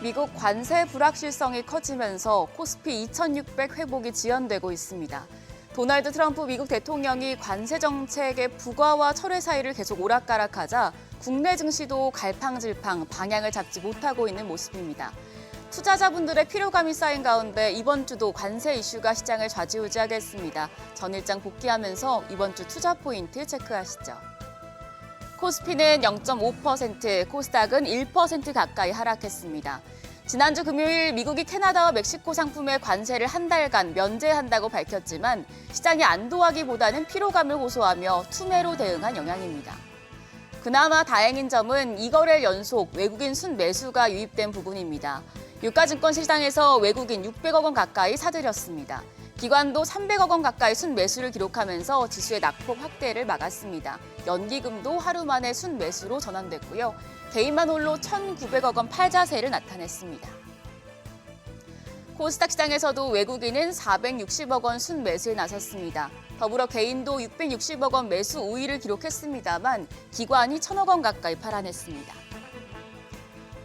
미국 관세 불확실성이 커지면서 코스피 2600 회복이 지연되고 있습니다. 도널드 트럼프 미국 대통령이 관세 정책의 부과와 철회 사이를 계속 오락가락하자 국내 증시도 갈팡질팡 방향을 잡지 못하고 있는 모습입니다. 투자자분들의 피로감이 쌓인 가운데 이번 주도 관세 이슈가 시장을 좌지우지하겠습니다. 전일장 복귀하면서 이번 주 투자 포인트 체크하시죠. 코스피는 0.5%, 코스닥은 1% 가까이 하락했습니다. 지난주 금요일 미국이 캐나다와 멕시코 상품의 관세를 한 달간 면제한다고 밝혔지만 시장이 안도하기보다는 피로감을 호소하며 투매로 대응한 영향입니다. 그나마 다행인 점은 2거래일 연속 외국인 순매수가 유입된 부분입니다. 유가증권 시장에서 외국인 600억 원 가까이 사들였습니다. 기관도 300억 원 가까이 순매수를 기록하면서 지수의 낙폭 확대를 막았습니다. 연기금도 하루 만에 순매수로 전환됐고요. 개인만 홀로 1,900억 원 팔자세를 나타냈습니다. 코스닥 시장에서도 외국인은 460억 원 순매수에 나섰습니다. 더불어 개인도 660억 원 매수 우위를 기록했습니다만 기관이 1,000억 원 가까이 팔아냈습니다.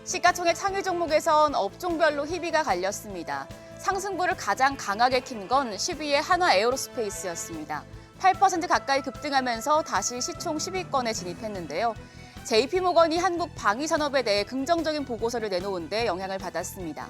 시가총액 상위 종목에선 업종별로 희비가 갈렸습니다. 상승부를 가장 강하게 킨 건 10위의 한화 에어로스페이스였습니다. 8% 가까이 급등하면서 다시 시총 10위권에 진입했는데요. JP모건이 한국 방위산업에 대해 긍정적인 보고서를 내놓은 데 영향을 받았습니다.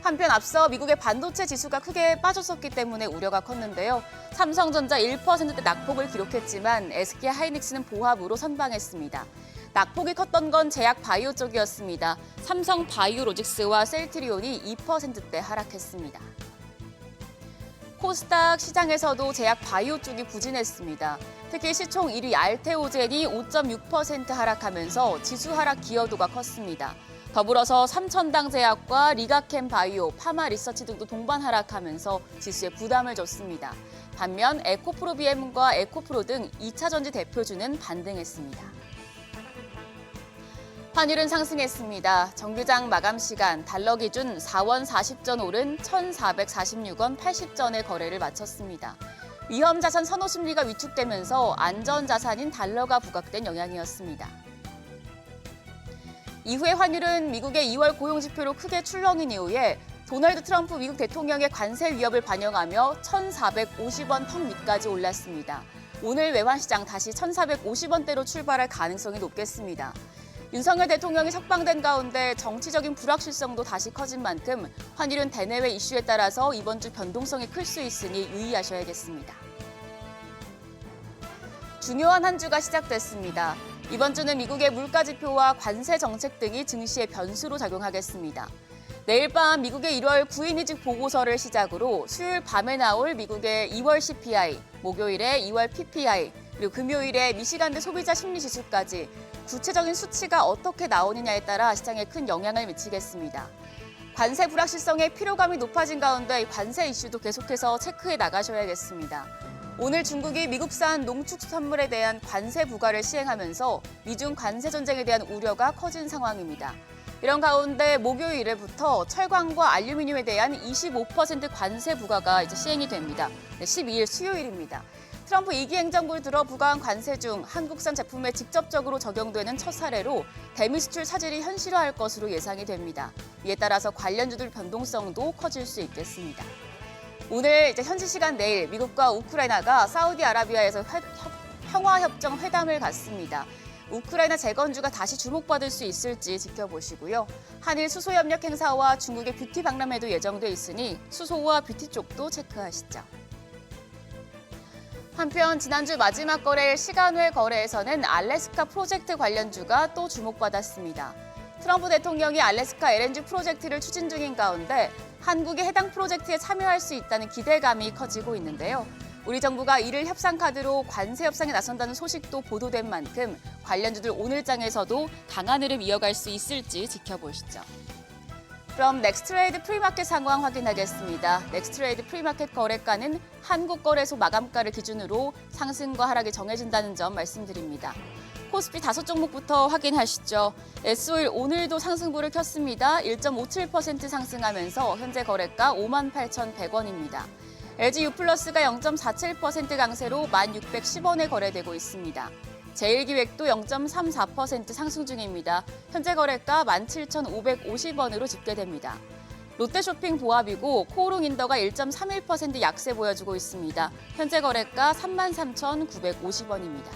한편 앞서 미국의 반도체 지수가 크게 빠졌었기 때문에 우려가 컸는데요. 삼성전자 1%대 낙폭을 기록했지만 SK하이닉스는 보합으로 선방했습니다. 낙폭이 컸던 건 제약 바이오 쪽이었습니다. 삼성 바이오로직스와 셀트리온이 2%대 하락했습니다. 코스닥 시장에서도 제약 바이오 쪽이 부진했습니다. 특히 시총 1위 알테오젠이 5.6% 하락하면서 지수 하락 기여도가 컸습니다. 더불어서 삼천당 제약과 리가캠 바이오, 파마 리서치 등도 동반 하락하면서 지수에 부담을 줬습니다. 반면 에코프로 BM과 에코프로 등 2차전지 대표주는 반등했습니다. 환율은 상승했습니다. 정규장 마감 시간 달러 기준 4원 40전 오른 1,446원 80전의 거래를 마쳤습니다. 위험 자산 선호 심리가 위축되면서 안전 자산인 달러가 부각된 영향이었습니다. 이후에 환율은 미국의 2월 고용지표로 크게 출렁인 이후에 도널드 트럼프 미국 대통령의 관세 위협을 반영하며 1,450원 턱 밑까지 올랐습니다. 오늘 외환시장 다시 1,450원대로 출발할 가능성이 높겠습니다. 윤석열 대통령이 석방된 가운데 정치적인 불확실성도 다시 커진 만큼 환율은 대내외 이슈에 따라서 이번 주 변동성이 클 수 있으니 유의하셔야겠습니다. 중요한 한 주가 시작됐습니다. 이번 주는 미국의 물가지표와 관세 정책 등이 증시의 변수로 작용하겠습니다. 내일 밤 미국의 1월 9인이직 보고서를 시작으로 수요일 밤에 나올 미국의 2월 CPI, 목요일에 2월 PPI, 그리고 금요일에 미시간대 소비자 심리지수까지 구체적인 수치가 어떻게 나오느냐에 따라 시장에 큰 영향을 미치겠습니다. 관세 불확실성의 피로감이 높아진 가운데 관세 이슈도 계속해서 체크해 나가셔야겠습니다. 오늘 중국이 미국산 농축수산물에 대한 관세 부과를 시행하면서 미중 관세 전쟁에 대한 우려가 커진 상황입니다. 이런 가운데 목요일에부터 철광과 알루미늄에 대한 25% 관세 부과가 이제 시행이 됩니다. 12일 수요일입니다. 트럼프 2기 행정부를 들어 부과한 관세 중 한국산 제품에 직접적으로 적용되는 첫 사례로 대미 수출 차질이 현실화할 것으로 예상이 됩니다. 이에 따라서 관련주들 변동성도 커질 수 있겠습니다. 오늘 현지 시간 내일 미국과 우크라이나가 사우디아라비아에서 평화협정 회담을 갖습니다. 우크라이나 재건주가 다시 주목받을 수 있을지 지켜보시고요. 한일 수소협력 행사와 중국의 뷰티 박람회도 예정돼 있으니 수소와 뷰티 쪽도 체크하시죠. 한편 지난주 마지막 거래일 시간외 거래에서는 알래스카 프로젝트 관련주가 또 주목받았습니다. 트럼프 대통령이 알래스카 LNG 프로젝트를 추진 중인 가운데 한국이 해당 프로젝트에 참여할 수 있다는 기대감이 커지고 있는데요. 우리 정부가 이를 협상 카드로 관세 협상에 나선다는 소식도 보도된 만큼 관련주들 오늘장에서도 강한 흐름 이어갈 수 있을지 지켜보시죠. 그럼 넥스트레이드 프리마켓 상황 확인하겠습니다. 넥스트레이드 프리마켓 거래가는 한국거래소 마감가를 기준으로 상승과 하락이 정해진다는 점 말씀드립니다. 코스피 5종목부터 확인하시죠. S-오일 오늘도 상승부를 켰습니다. 1.57% 상승하면서 현재 거래가 58,100원입니다. LG U+가 0.47% 강세로 1,610원에 거래되고 있습니다. 제일기획도 0.34% 상승 중입니다. 현재 거래가 17,550원으로 집계됩니다. 롯데쇼핑 보합이고 코오롱인더가 1.31% 약세 보여주고 있습니다. 현재 거래가 33,950원입니다.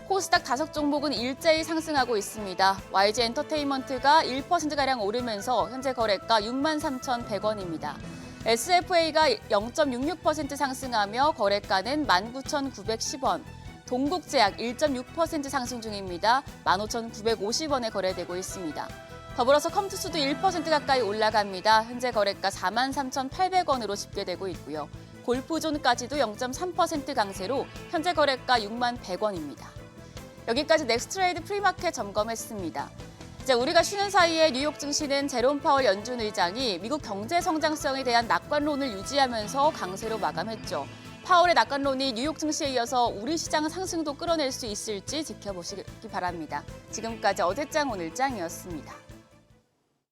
코스닥 5종목은 일제히 상승하고 있습니다. YG엔터테인먼트가 1%가량 오르면서 현재 거래가 63,100원입니다. SFA가 0.66% 상승하며 거래가는 19,910원. 동국제약 1.6% 상승 중입니다. 15,950원에 거래되고 있습니다. 더불어서 컴투스도 1% 가까이 올라갑니다. 현재 거래가 43,800원으로 집계되고 있고요. 골프존까지도 0.3% 강세로 현재 거래가 61,100원입니다. 여기까지 넥스트레이드 프리마켓 점검했습니다. 이제 우리가 쉬는 사이에 뉴욕 증시는 제롬 파월 연준 의장이 미국 경제 성장성에 대한 낙관론을 유지하면서 강세로 마감했죠. 파월의 낙관론이 뉴욕 증시에 이어서 우리 시장 상승도 끌어낼 수 있을지 지켜보시기 바랍니다. 지금까지 어제장 오늘장이었습니다.